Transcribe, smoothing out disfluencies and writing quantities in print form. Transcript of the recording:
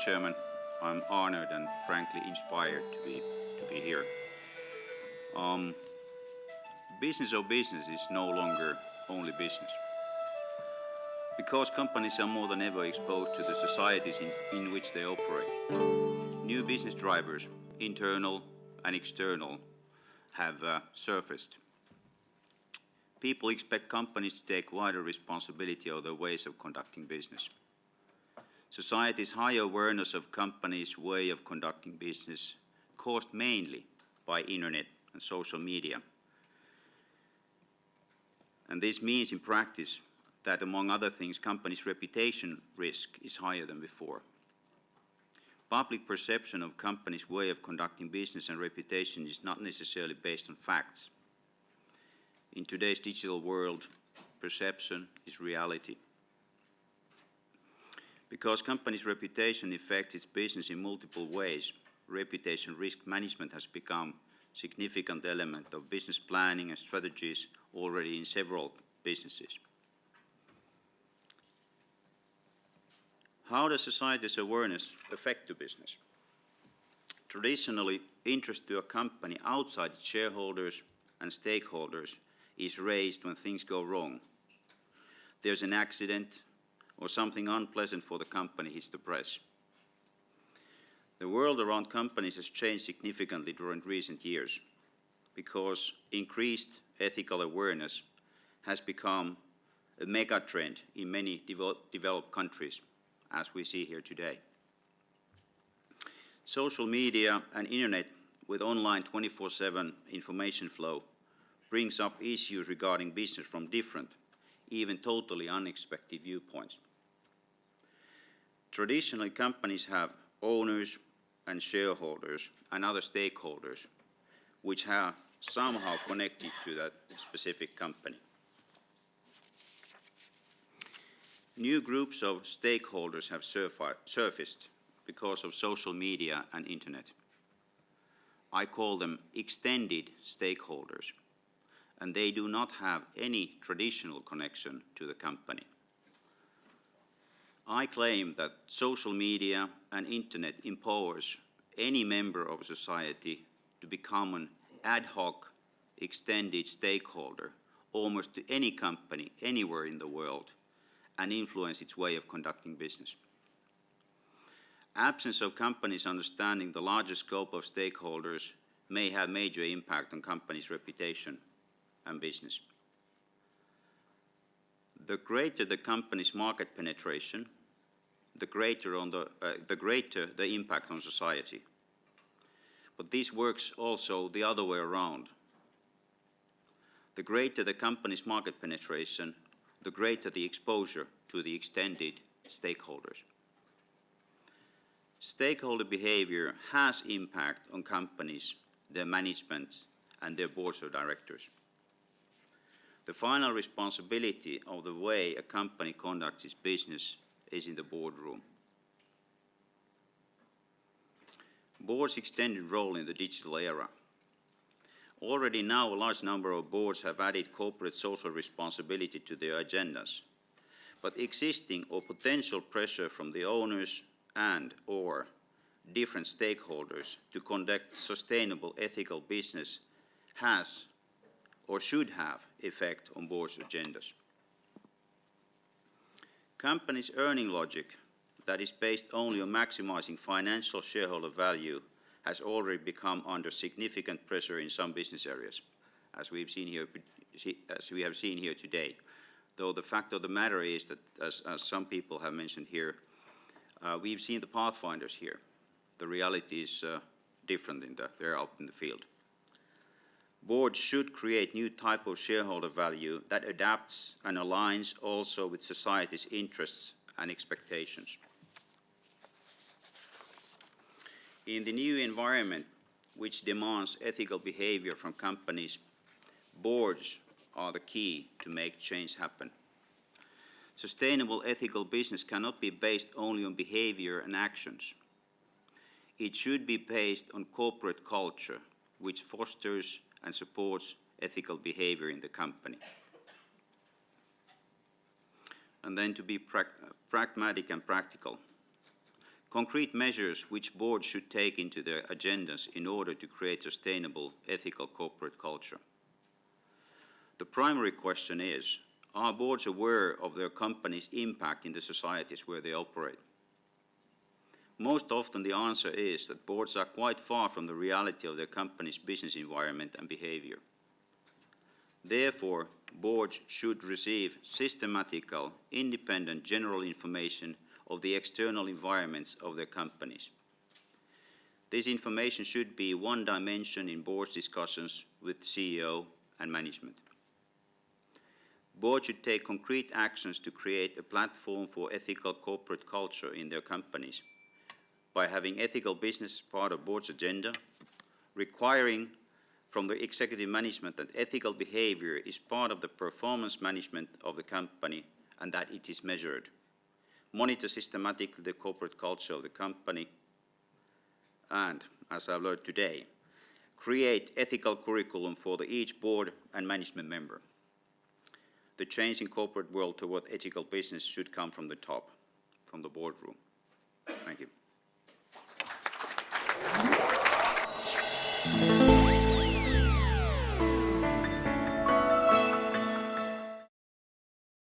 Chairman. I'm honored and frankly inspired to be here. Business of business is no longer only business. Because companies are more than ever exposed to the societies in which they operate. New business drivers, internal and external, have surfaced. People expect companies to take wider responsibility of their ways of conducting business. Society's higher awareness of companies' way of conducting business, caused mainly by internet and social media. And this means in practice that, among other things, companies' reputation risk is higher than before. Public perception of companies' way of conducting business and reputation is not necessarily based on facts. In today's digital world, perception is reality. Because companies' reputation affects its business in multiple ways, reputation risk management has become a significant element of business planning and strategies already in several businesses. How does society's awareness affect the business? Traditionally, interest to a company outside its shareholders and stakeholders is raised when things go wrong. There's an accident or something unpleasant for the company hits the press. The world around companies has changed significantly during recent years because increased ethical awareness has become a mega trend in many developed countries, as we see here today. Social media and internet with online 24/7 information flow brings up issues regarding business from different, even totally unexpected viewpoints. Traditionally, companies have owners and shareholders and other stakeholders which are somehow connected to that specific company. New groups of stakeholders have surfaced because of social media and internet. I call them extended stakeholders, and they do not have any traditional connection to the company. I claim that social media and internet empowers any member of society to become an ad hoc extended stakeholder almost to any company anywhere in the world and influence its way of conducting business. Absence of companies understanding the larger scope of stakeholders may have major impact on companies' reputation and business. The greater the company's market penetration, the greater the impact on society. But this works also the other way around. The greater the company's market penetration, the greater the exposure to the extended stakeholders. Stakeholder behavior has impact on companies, their management, and their boards of directors. The final responsibility of the way a company conducts its business is in the boardroom. Boards' extended role in the digital era. Already now a large number of boards have added corporate social responsibility to their agendas, but existing or potential pressure from the owners and/or different stakeholders to conduct sustainable ethical business has or should have effect on boards' agendas. Companies' earning logic that is based only on maximizing financial shareholder value has already become under significant pressure in some business areas, as we have seen here today. Though the fact of the matter is that, as some people have mentioned here, we've seen the pathfinders here. The reality is different they're out in the field. Boards should create new type of shareholder value that adapts and aligns also with society's interests and expectations. In the new environment, which demands ethical behavior from companies, boards are the key to make change happen. Sustainable ethical business cannot be based only on behavior and actions. It should be based on corporate culture, which fosters and supports ethical behavior in the company. And then to be pragmatic and practical. Concrete measures which boards should take into their agendas in order to create sustainable, ethical corporate culture. The primary question is, are boards aware of their company's impact in the societies where they operate? Most often the answer is that boards are quite far from the reality of their company's business environment and behavior. Therefore, boards should receive systematical, independent general information of the external environments of their companies. This information should be one dimension in board discussions with CEO and management. Boards should take concrete actions to create a platform for ethical corporate culture in their companies by having ethical business as part of board's agenda, requiring from the executive management that ethical behavior is part of the performance management of the company and that it is measured. Monitor systematically the corporate culture of the company, and, as I've learned today, create ethical curriculum for each board and management member. The change in corporate world toward ethical business should come from the top, from the boardroom. Thank you.